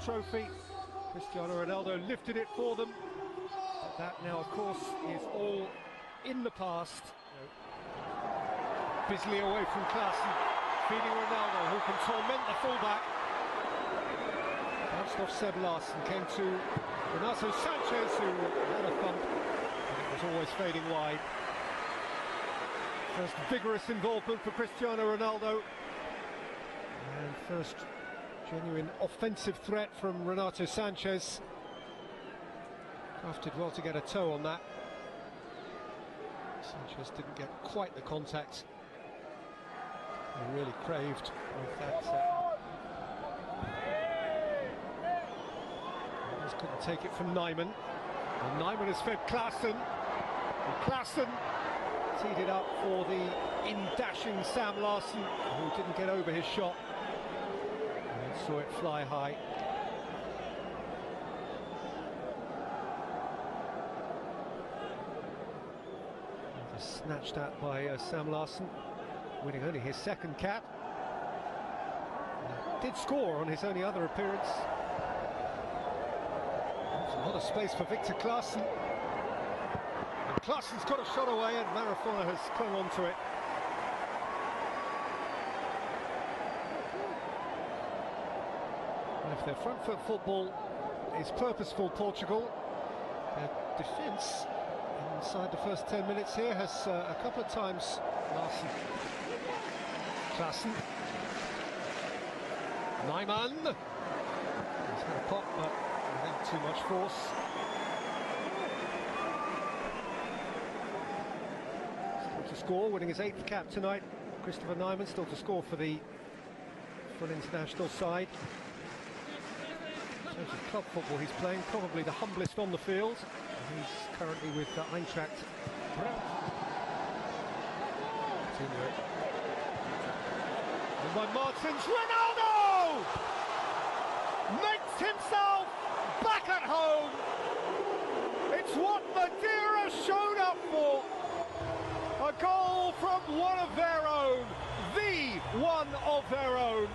trophy. Cristiano Ronaldo lifted it for them, but that now, of course, is all in the past. Busily away from Klaassen, feeding Ronaldo, who can torment the fullback. Bounced off Seb Larsson, came to Renato Sanchez, who had a thump, but it was always fading wide. First vigorous involvement for Cristiano Ronaldo, and first genuine offensive threat from Renato Sanchez. Crafted well to get a toe on that. Sanchez didn't get quite the contact he really craved with that. Just couldn't take it from Nyman. And Nyman has fed Klaassen. And Klaassen teed it up for the in-dashing Sam Larsson, who didn't get over his shot and saw it fly high. Snatched at by Sam Larsson, winning only his second cap. Did score on his only other appearance. There's a lot of space for Victor Klaassen. And Klaassen's got a shot away, and Marafona has clung on to it. And if their front foot football is purposeful, Portugal, their defence inside the first 10 minutes here has a couple of times Klaassen, Nyman, he's had a pop but without too much force. Still to score, winning his 8th cap tonight. Christopher Nyman still to score for the full international side. In terms of club football he's playing, probably the humblest on the field. He's currently with Eintracht. And by Martins, Ronaldo makes himself back at home. It's what Madeira showed up for. A goal from one of their own, the one of their own.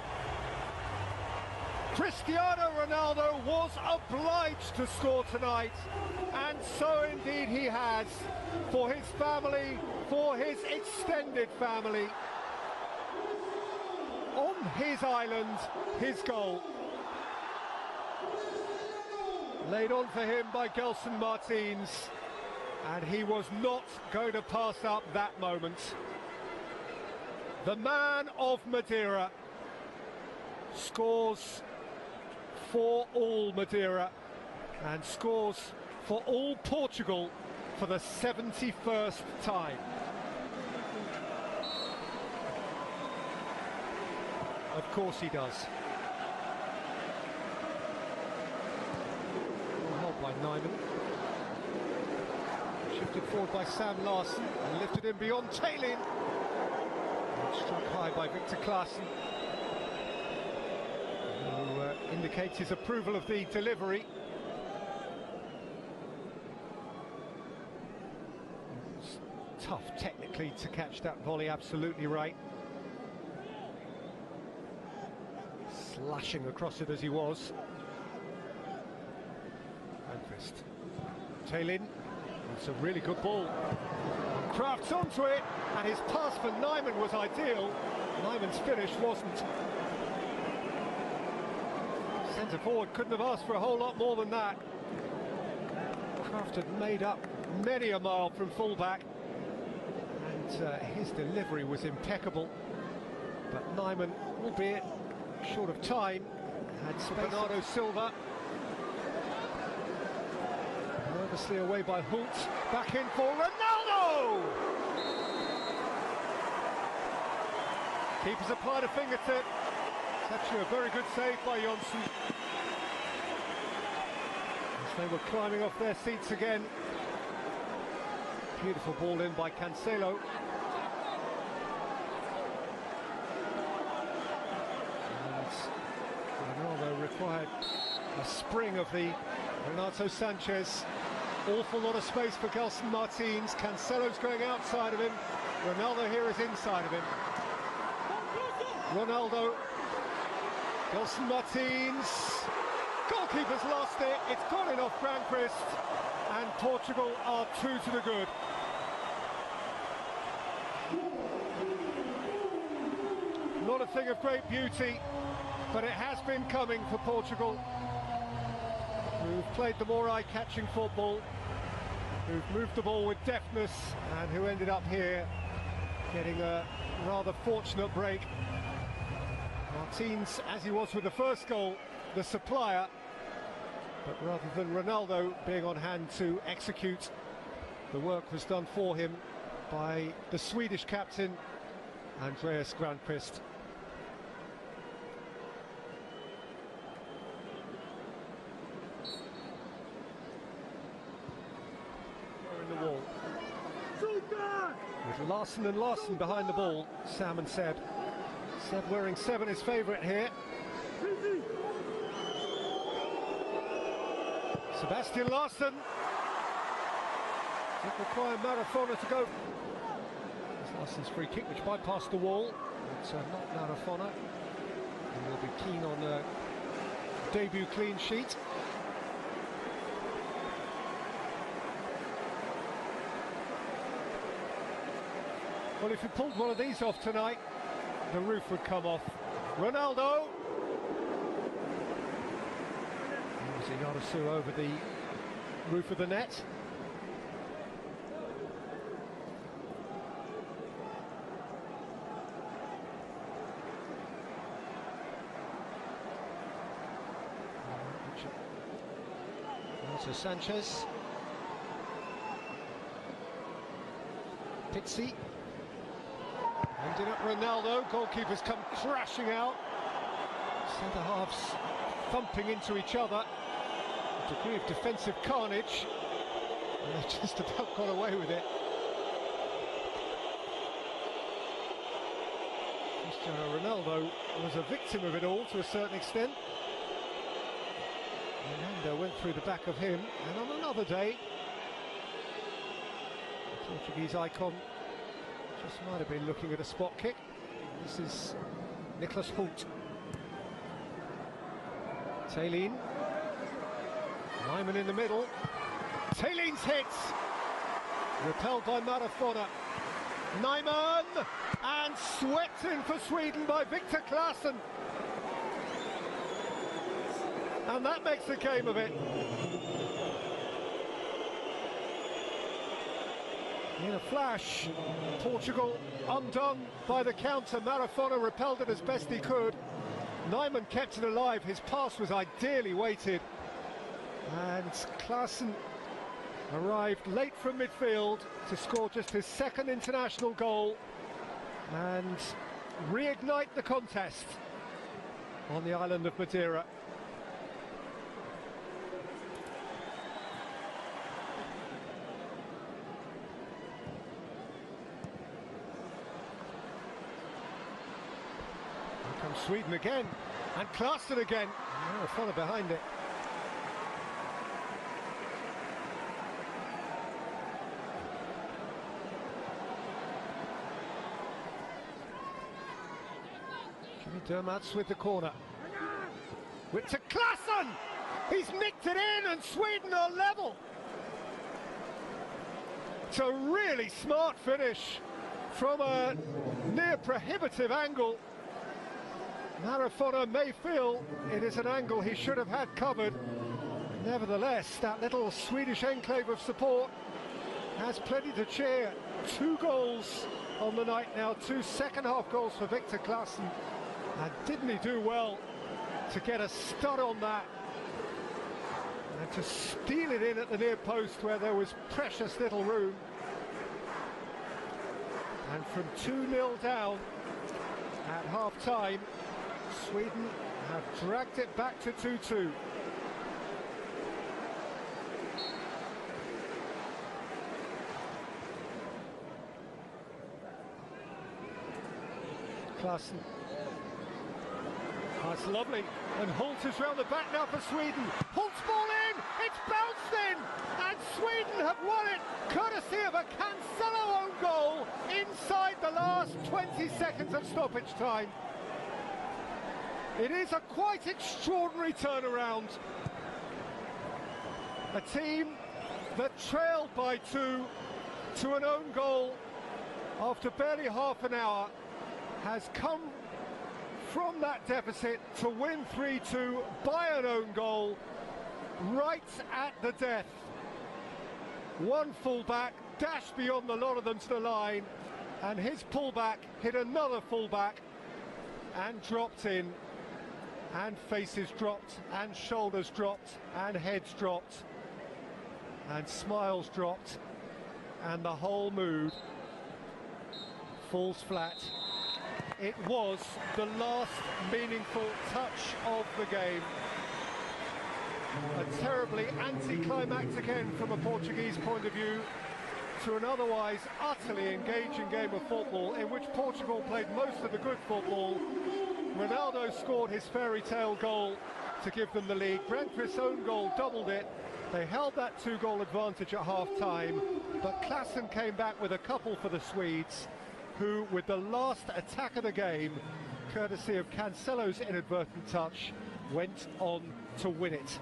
Cristiano Ronaldo was obliged to score tonight, and so indeed he has, for his family, for his extended family. On his island, his goal. Laid on for him by Gelson Martins, and he was not going to pass up that moment. The man of Madeira scores for all Madeira and scores for all Portugal for the 71st time. Of course he does. Well held by Nyman. Shifted forward by Sam Larsson and lifted him beyond Taylin. Struck high by Victor Klaassen, who indicates his approval of the delivery. It's tough technically to catch that volley, absolutely right. Slashing across it as he was. Anquist. Taylin. It's a really good ball. Crafts onto it, and his pass for Nyman was ideal. Nyman's finish wasn't. Centre forward couldn't have asked for a whole lot more than that. Kraft had made up many a mile from fullback, and his delivery was impeccable. But Nyman, albeit short of time, had Bernardo Silva. Nervously away by Hult, back in for Ronaldo! Keepers applied a fingertip. It's actually a very good save by Jonsson. As they were climbing off their seats again. Beautiful ball in by Cancelo. And Ronaldo required a spring of the Renato Sanchez. Awful lot of space for Gelson Martins. Cancelo's going outside of him. Ronaldo here is inside of him. Ronaldo. Gelson Martins. goalkeeper's lost it, it's gone in off Granqvist, and Portugal are 2 to the good. Not a thing of great beauty, but it has been coming for Portugal, who've played the more eye-catching football, who've moved the ball with deftness, and who ended up here getting a rather fortunate break. Martins, as he was with the first goal, the supplier, but rather than Ronaldo being on hand to execute, the work was done for him by the Swedish captain, Andreas Granqvist. In the wall. With Larsson and Larsson behind the ball, Sam and Seb. Seb wearing 7, his favourite here. Sebastian Larsson. It required Marafona to go. It's Larsson's free kick, which bypassed the wall. It's not Marafona. And will be keen on a debut clean sheet. Well, if he pulled one of these off tonight, the roof would come off. Ronaldo. Yarasu over the roof of the net. Also Sanchez. Pizzi. Ended up Ronaldo. Goalkeepers come crashing out. Centre halves thumping into each other. A degree of defensive carnage, and they just about got away with it. Cristiano Ronaldo was a victim of it all to a certain extent. Ronaldo went through the back of him, and on another day, the Portuguese icon just might have been looking at a spot kick. This is Nicholas Holt. Taylin. Nyman in the middle. Taylin's hits. Repelled by Marafona. Nyman, and swept in for Sweden by Victor Claesson. And that makes a game of it. In a flash, Portugal undone by the counter. Marafona repelled it as best he could. Nyman kept it alive. His pass was ideally weighted. And Claesson arrived late from midfield to score just his second international goal and reignite the contest on the island of Madeira. Here comes Sweden again, and Claesson again. Oh, follow behind it. Dermats with the corner. With to Claesson! He's nicked it in, and Sweden are level. It's a really smart finish from a near prohibitive angle. Marafona may feel it is an angle he should have had covered. Nevertheless, that little Swedish enclave of support has plenty to cheer. 2 goals on the night now, 2 second-half goals for Victor Claesson. And didn't he do well to get a stud on that and to steal it in at the near post where there was precious little room. And from 2-0 down at half-time, Sweden have dragged it back to 2-2. Claesson. That's lovely, and Holt is round the back now for Sweden. Holt's ball in, it's bounced in, and Sweden have won it, courtesy of a Cancelo own goal inside the last 20 seconds of stoppage time. It is a quite extraordinary turnaround. A team that trailed by 2 to an own goal after barely half an hour has come from that deficit to win 3-2 by an own goal right at the death. One fullback dashed beyond the lot of them to the line, and his pullback hit another fullback and dropped in, and faces dropped, and shoulders dropped, and heads dropped, and smiles dropped, and the whole mood falls flat. It was the last meaningful touch of the game. A terribly anticlimactic end from a Portuguese point of view to an otherwise utterly engaging game of football in which Portugal played most of the good football. Ronaldo scored his fairy tale goal to give them the lead. Brentford's own goal doubled it. They held that 2-goal advantage at half-time, but Klaassen came back with a couple for the Swedes, who, with the last attack of the game, courtesy of Cancelo's inadvertent touch, went on to win it.